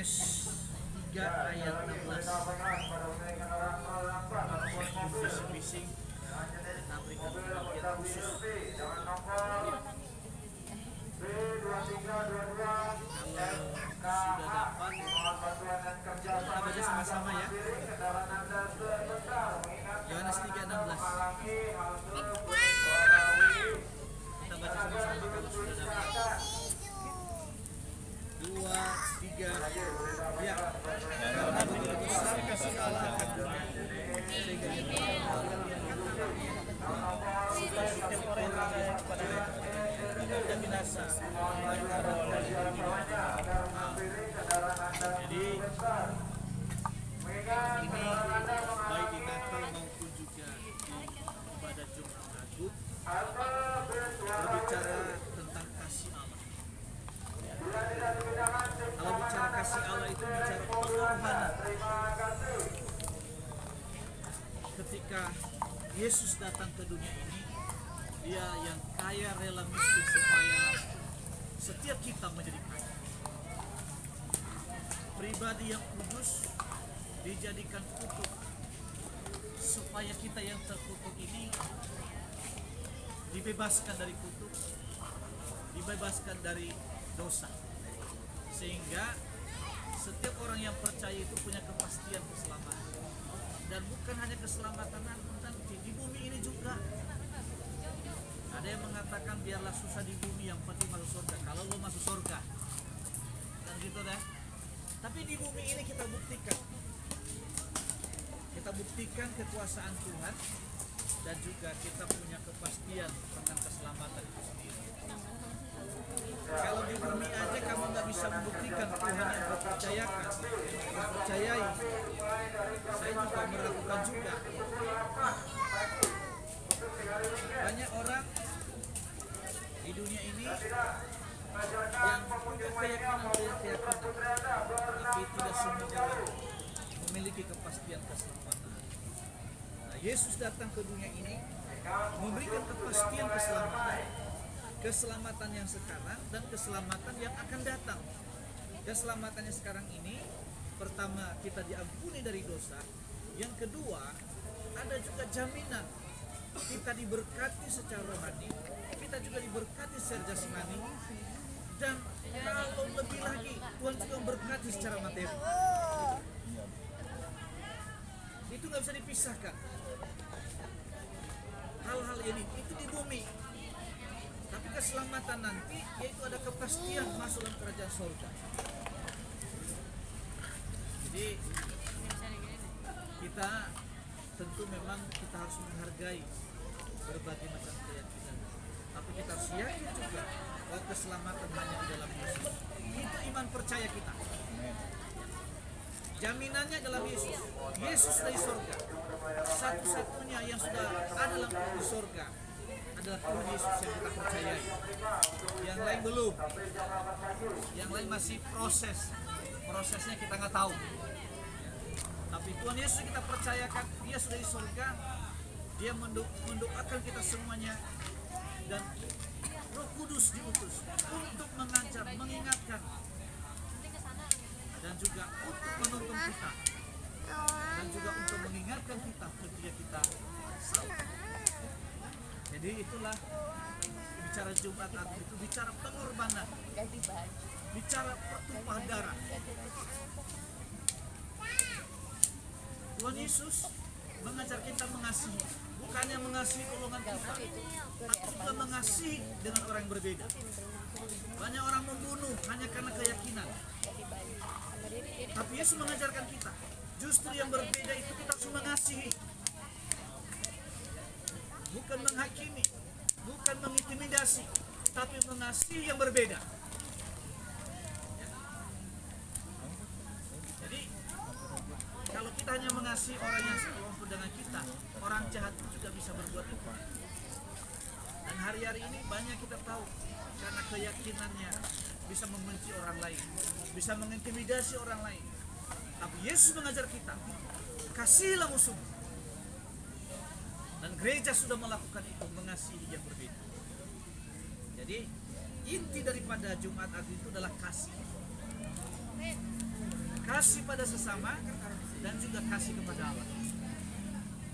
Yohanes 3 ayat 16. Bising-bising kita berikan perhatian khusus. Kalau sudah dapat, kita baca sama-sama ya. Yohanes 3:16. Kita baca sama-sama kalau sudah dapat. 2, 3, ya. Karena begitu besar kasih Allah akan dunia, sehingga Dia supaya setiap orang yang percaya kepada-Nya tidak binasa, melainkan beroleh hidup yang kekal. Jadi ini baik di Natal maupun juga di ibadah Jumat Agung berbicara tentang kasih Allah. Kalau bicara kasih Allah itu bicara pengorbanan. Ketika Yesus datang ke dunia ini, Dia yang kaya rela miskin supaya setiap kita menjadi kaya. Pribadi yang kudus dijadikan kutuk supaya kita yang terkutuk ini dibebaskan dari kutuk, dibebaskan dari dosa, sehingga setiap orang yang percaya itu punya kepastian keselamatan. Dan bukan hanya keselamatan nanti di bumi ini juga. Ada yang mengatakan biarlah susah di bumi, yang penting masuk surga. Kalau lo masuk surga, dan gitu deh. Tapi di bumi ini kita buktikan kekuasaan Tuhan, dan juga kita punya kepastian tentang keselamatan itu sendiri. Kalau di bumi aja kamu nggak bisa membuktikan Tuhan yang kau percayakan, kau percayai, saya juga meragukan juga. Banyak orang di dunia ini yang punya keyakinan, tapi tidak semua orang memiliki kepastian keselamatan. Nah, Yesus datang ke dunia ini memberikan kepastian keselamatan yang sekarang dan keselamatan yang akan datang. Keselamatannya sekarang ini, pertama kita diampuni dari dosa, yang kedua ada juga jaminan kita diberkati secara rohani, kita juga diberkati secara jasmani, dan kalau lebih lagi Tuhan juga memberkati secara materi. Itu nggak bisa dipisahkan. Hal-hal ini itu di bumi. Tapi keselamatan nanti yaitu ada kepastian masuk dalam kerajaan surga. Jadi kita tentu memang kita harus menghargai berbagai macam keyakinan. Tapi kita harus yakin juga bahwa keselamatan hanya di dalam Yesus. Itu iman percaya kita. Jaminannya dalam Yesus. Yesus dari surga. Satu-satunya yang sudah ada dalam surga adalah Tuhan Yesus yang kita percayai. Yang lain belum. Yang lain masih prosesnya kita nggak tahu. Tapi Tuhan Yesus kita percayakan, Dia sudah di surga. Dia mendoakan kita semuanya, dan Roh Kudus diutus untuk mengajar, mengingatkan, dan juga untuk menuntun kita, dan juga untuk mengingatkan kita ketika kita salah. Jadi itulah bicara Jumat Agung, itu bicara pengorbanan, bicara pertumpahan darah. Tuhan Yesus mengajar kita mengasihi, bukannya mengasihi golongan kita, tapi juga mengasihi dengan orang yang berbeda. Banyak orang membunuh hanya karena keyakinan, tapi Yesus mengajarkan kita, justru yang berbeda itu kita harus mengasihi, bukan menghakimi, bukan mengintimidasi, tapi mengasihi yang berbeda. Jadi kalau kita hanya mengasihi orang yang sekelompok dengan kita, orang jahat itu juga bisa berbuat itu. Dan hari-hari ini banyak kita tahu karena keyakinannya bisa membenci orang lain, bisa mengintimidasi orang lain. Tapi Yesus mengajar kita, kasihilah musuh. Dan gereja sudah melakukan itu, mengasihi yang berbeda. Jadi inti daripada Jumat Agung itu adalah kasih. kasih pada sesama, dan juga kasih kepada Allah.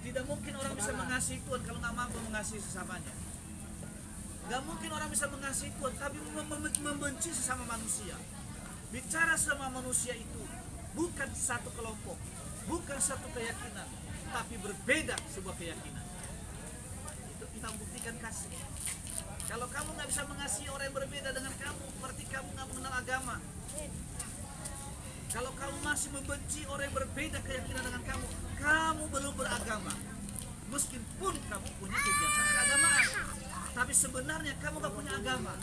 Tidak mungkin orang bisa mengasihi Tuhan kalau nggak mampu mengasihi sesamanya. Nggak mungkin orang bisa mengasihi Tuhan tapi membenci sesama manusia. Bicara sama manusia itu bukan satu kelompok, bukan satu keyakinan, tapi berbeda sebuah keyakinan. Itu kita buktikan kasih. Kalau kamu nggak bisa mengasihi orang yang berbeda dengan kamu, berarti kamu nggak mengenal agama. Kalau kamu masih membenci orang yang berbeda keyakinan dengan kamu, kamu belum beragama. Meskipun kamu punya kegiatan keagamaan, tapi sebenarnya kamu nggak punya agama.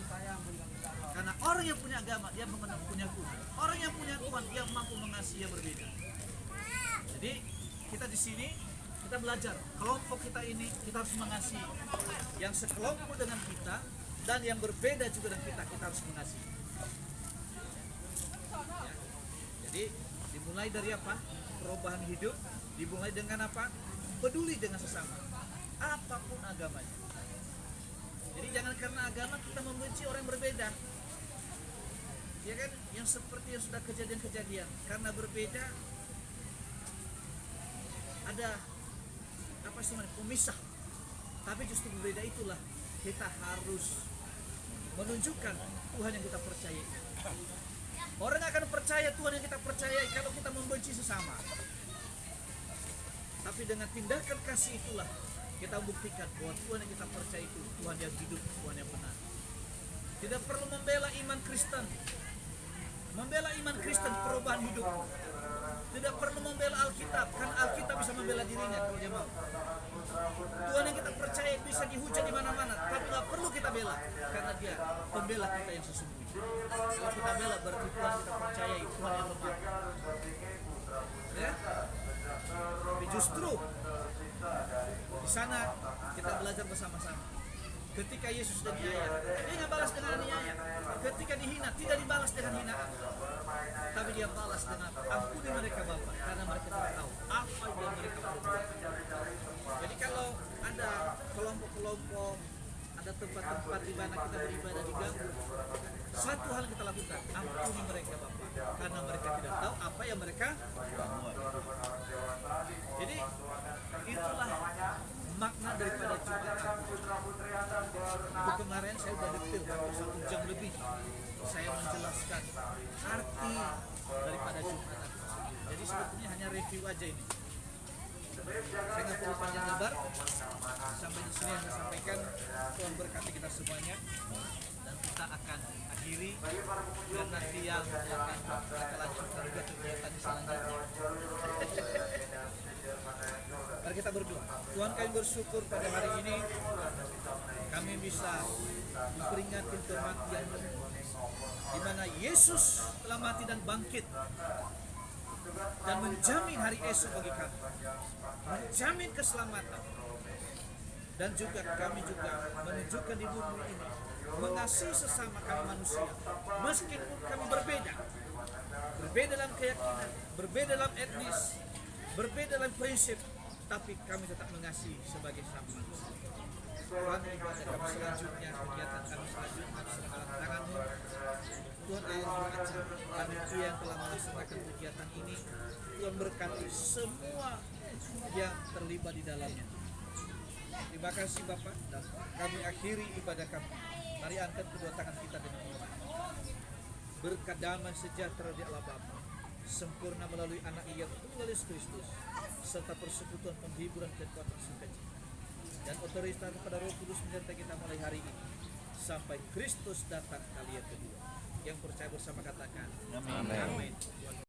Karena orang yang punya agama, dia mengenal punya Tuhan. Orang yang punya Tuhan, dia mampu mengasihi yang berbeda. Jadi kita di sini kita belajar kelompok kita ini kita harus mengasihi yang sekelompok dengan kita dan yang berbeda juga dengan kita harus mengasihi. Ya. Jadi dimulai dari apa? Perubahan hidup dimulai dengan apa? Peduli dengan sesama, apapun agamanya. Jadi jangan karena agama kita membenci orang yang berbeda. Ya kan, yang seperti yang sudah kejadian-kejadian karena berbeda ada apa sih namanya pemisah. Tapi justru berbeda itulah kita harus menunjukkan Tuhan yang kita percayai. Orang akan percaya Tuhan yang kita percayai kalau kita membenci sesama. Tapi dengan tindakan kasih itulah kita buktikan bahwa Tuhan yang kita percaya itu Tuhan yang hidup, Tuhan yang benar. Tidak perlu membela iman Kristen. Membela iman Kristen perubahan hidup. Tidak perlu membela Alkitab, karena Alkitab bisa membela dirinya kalau dia mau. Tuhan yang kita percaya bisa dihujat di mana-mana, tapi tidak perlu kita bela, karena dia pembela kita yang sesungguhnya. Kalau kita bela berarti Tuhan kita percayai, Tuhan yang lemah. Ya? Tapi justru di sana kita belajar bersama-sama. Ketika Yesus dianiaya, dia nggak balas dengan aniaya. Ketika dihina, tidak dibalas dengan hinaan, tapi dia balas dengan ampuni mereka Bapa, karena mereka tidak tahu apa yang mereka perbuat. Jadi kalau ada kelompok-kelompok, ada tempat-tempat di mana kita beribadah diganggu, satu hal yang kita lakukan, ampuni mereka Bapa, karena mereka tidak tahu apa yang mereka perbuat. Jadi itulah makna daripada Jumat Agung. Itu kemarin saya sudah detail hampir 1 jam lebih saya menjelaskan arti daripada Jumat Agung. Jadi sebetulnya hanya review aja ini. Saya nggak perlu panjang lebar. Sampai di sini yang saya sampaikan. Tuhan berkati kita semuanya dan kita akan akhiri dan nanti yang akan kita lanjutkan juga kegiatan di selanjutnya. Mari kita berdoa. Tuhan, kami bersyukur pada hari ini kami bisa memperingati kematian di mana Yesus telah mati dan bangkit dan menjamin hari esok bagi kami, menjamin keselamatan, dan juga kami juga menunjukkan di bumi ini mengasihi sesama kami manusia meskipun kami berbeda dalam keyakinan, berbeda dalam etnis, berbeda dalam prinsip, tapi kami tetap mengasihi sebagai sama manusia. Tuhan, ibadah kami selanjutnya, kegiatan kami selanjutnya serta tangan-Mu. Tuhan, ayat ajar panitia yang telah melaksanakan kegiatan ini, Tuhan berkati semua yang terlibat di dalamnya. Terima kasih Bapak, dan kami akhiri ibadah kami. Mari angkat kedua tangan kita dengan hormat. Berkat damai sejahtera di Allah Bapa sempurna melalui anak yang tunggal Yesus Kristus, serta persekutuan penghiburan kekuatan sukacita dan otoritas kepada Roh Kudus menyertai kita mulai hari ini sampai Kristus datang kali yang kedua. Yang percaya bersama katakan amin. Amin.